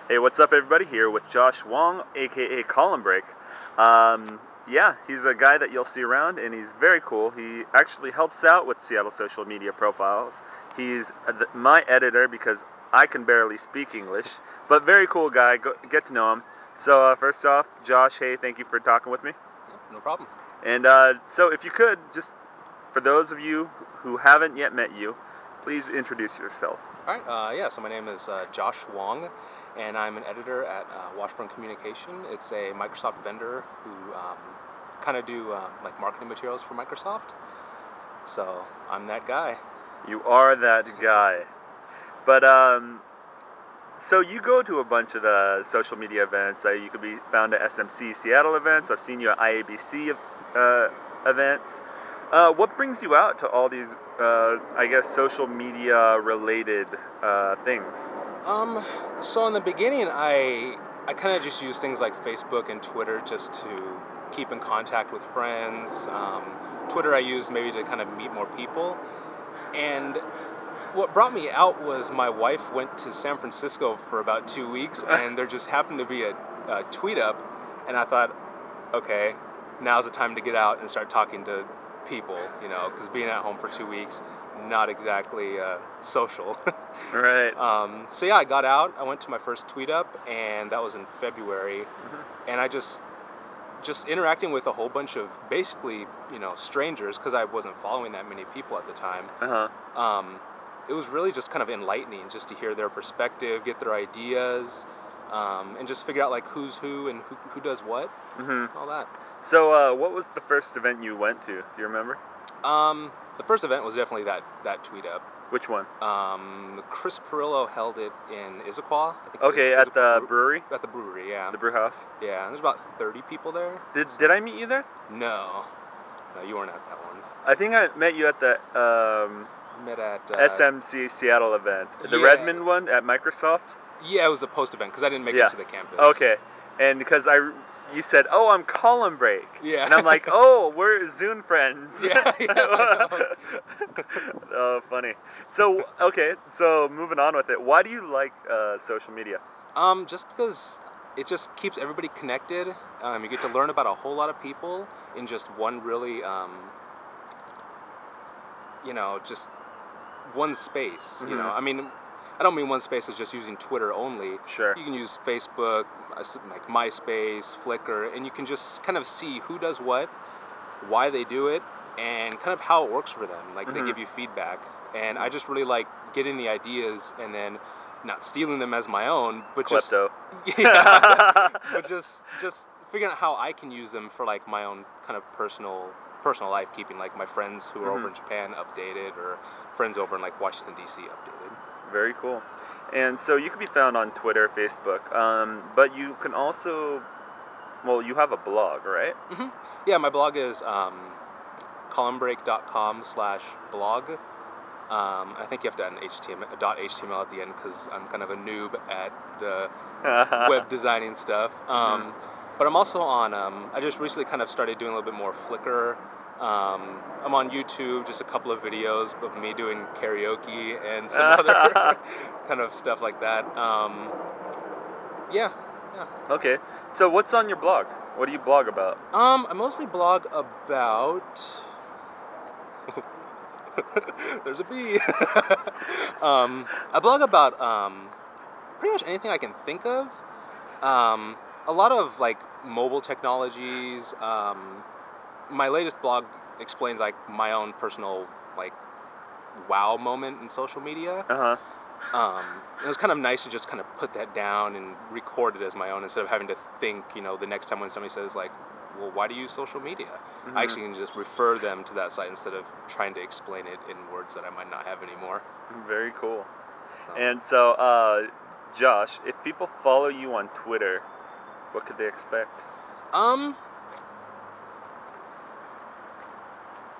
Hey, what's up, everybody? Here with Josh Wong, aka Column Break. Yeah, he's a guy that you'll see around, and he's very cool. He actually helps out with Seattle social media profiles. He's my editor because I can barely speak English, but very cool guy. Get to know him. So first off, Josh, hey, thank you for talking with me. Yeah, no problem. And so if you could, just for those of you who haven't yet met you, please introduce yourself. All right. Yeah. So my name is Josh Wong, and I'm an editor at Washburn Communication. It's a Microsoft vendor who kind of do like marketing materials for Microsoft. So I'm that guy. You are that guy. But so you go to a bunch of the social media events. You could be found at SMC Seattle events. I've seen you at IABC events. What brings you out to all these, I guess, social media related things? So in the beginning, I kind of just use things like Facebook and Twitter just to keep in contact with friends. Twitter I used maybe to kind of meet more people. And what brought me out was my wife went to San Francisco for about 2 weeks, and there just happened to be a tweet up, and I thought, okay, now's the time to get out and start talking to people, you know, because being at home for 2 weeks, not exactly social. Right. So yeah, I got out. I went to my first tweet up, and that was in February, and I just interacting with a whole bunch of basically, you know, strangers, because I wasn't following that many people at the time. It was really just kind of enlightening just to hear their perspective, get their ideas, and just figure out like who's who and who does what, all that. So what was the first event you went to? Do you remember? The first event was definitely that tweet up. Which one? Chris Perillo held it in Issaquah. I think Okay, at the brewery? At the brewery, yeah. The brew house? Yeah, and there's about 30 people there. Did I meet you there? No, you weren't at that one. I think I met you at the Met at SMC Seattle event. The yeah. Redmond one at Microsoft? Yeah, it was a post event because I didn't make it to the campus. Okay, and because you said, "Oh, I'm Column Break," yeah, and I'm like, "Oh, we're Zune friends." Yeah. Oh, funny. So okay, so moving on with it. Why do you like social media? Just because it just keeps everybody connected. You get to learn about a whole lot of people in just one really, you know, just one space. You know, I mean, I don't mean one space as just using Twitter only. Sure. You can use Facebook, like MySpace, Flickr, and you can just kind of see who does what, why they do it, and kind of how it works for them. Like they give you feedback, and I just really like getting the ideas and then not stealing them as my own, but Klepto. but just figuring out how I can use them for like my own kind of personal life, keeping like my friends who are over in Japan updated, or friends over in like Washington D.C. updated. Very cool. And so you can be found on Twitter, Facebook, but you can also, well, you have a blog, right? Yeah, my blog is columnbreak.com/blog. I think you have to add an .html at the end because I'm kind of a noob at the web designing stuff. But I'm also on, I just recently kind of started doing a little bit more Flickr. I'm on YouTube, just a couple of videos of me doing karaoke and some other kind of stuff like that. Yeah. Okay. So what's on your blog? What do you blog about? I mostly blog about... There's a bee. I blog about pretty much anything I can think of. A lot of like mobile technologies. My latest blog explains like my own personal like wow moment in social media. It was kind of nice to just kind of put that down and record it as my own instead of having to think, you know, the next time when somebody says like, well, why do you use social media? I actually can just refer them to that site instead of trying to explain it in words that I might not have anymore. Very cool. And so, Josh, if people follow you on Twitter, what could they expect?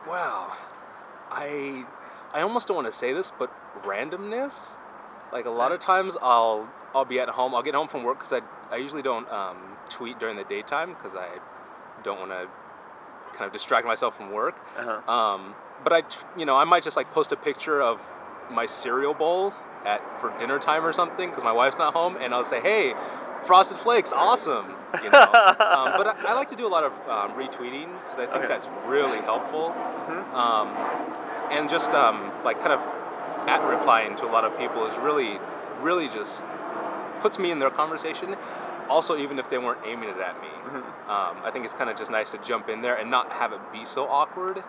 Wow. I almost don't want to say this, but randomness. Like a lot of times I'll be at home. I'll get home from work because I usually don't tweet during the daytime because I don't want to kind of distract myself from work. But I might just like post a picture of my cereal bowl for dinner time or something because my wife's not home, and I'll say, "Hey, Frosted Flakes, awesome!" You know. But I like to do a lot of retweeting because I think that's really helpful, and just like kind of at replying to a lot of people is really just puts me in their conversation. Also, even if they weren't aiming it at me, I think it's kind of just nice to jump in there and not have it be so awkward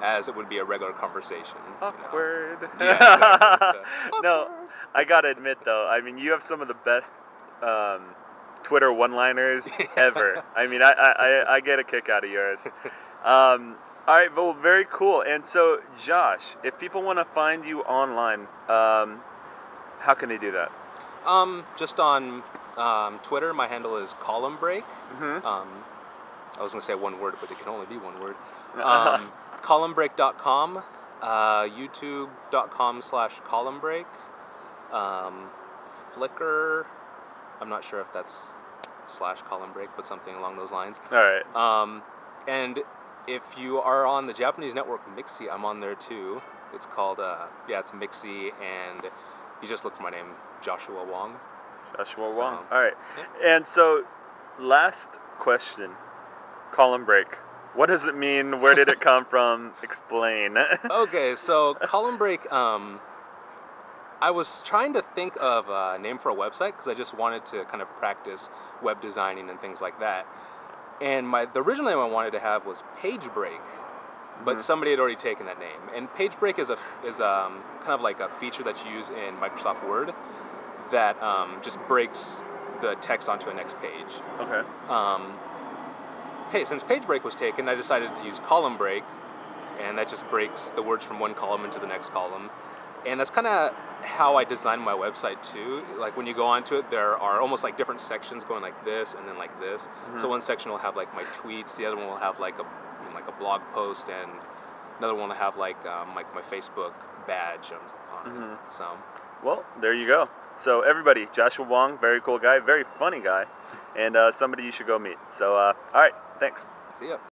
as it would be a regular conversation. Awkward. You know? Yeah, exactly. No, I gotta admit though, I mean, you have some of the best Twitter one-liners ever. I mean, I get a kick out of yours. All right, well, very cool. And so, Josh, if people want to find you online, how can they do that? Just on Twitter, my handle is columnbreak. I was going to say one word, but it can only be one word. Columnbreak.com, youtube.com/columnbreak, Flickr, I'm not sure if that's /columnbreak, but something along those lines. All right. And if you are on the Japanese network Mixi, I'm on there too. It's called, it's Mixi, and you just look for my name, Joshua Wong. Joshua Wong. All right. Yeah. And so, last question, column break. What does it mean? Where did it come from? Explain. Okay, so column break, I was trying to think of a name for a website because I just wanted to kind of practice web designing and things like that. And the original name I wanted to have was Page Break, but somebody had already taken that name. And Page Break is kind of like a feature that you use in Microsoft Word that just breaks the text onto a next page. Okay. Since Page Break was taken, I decided to use Column Break, and that just breaks the words from one column into the next column. And that's kind of how I designed my website too. Like when you go onto it, there are almost like different sections going like this and then like this. So one section will have like my tweets, the other one will have like a blog post, and another one will have like my Facebook badge on it. So. Well, there you go. So everybody, Joshua Wong, very cool guy, very funny guy, and somebody you should go meet. So all right, thanks. See ya.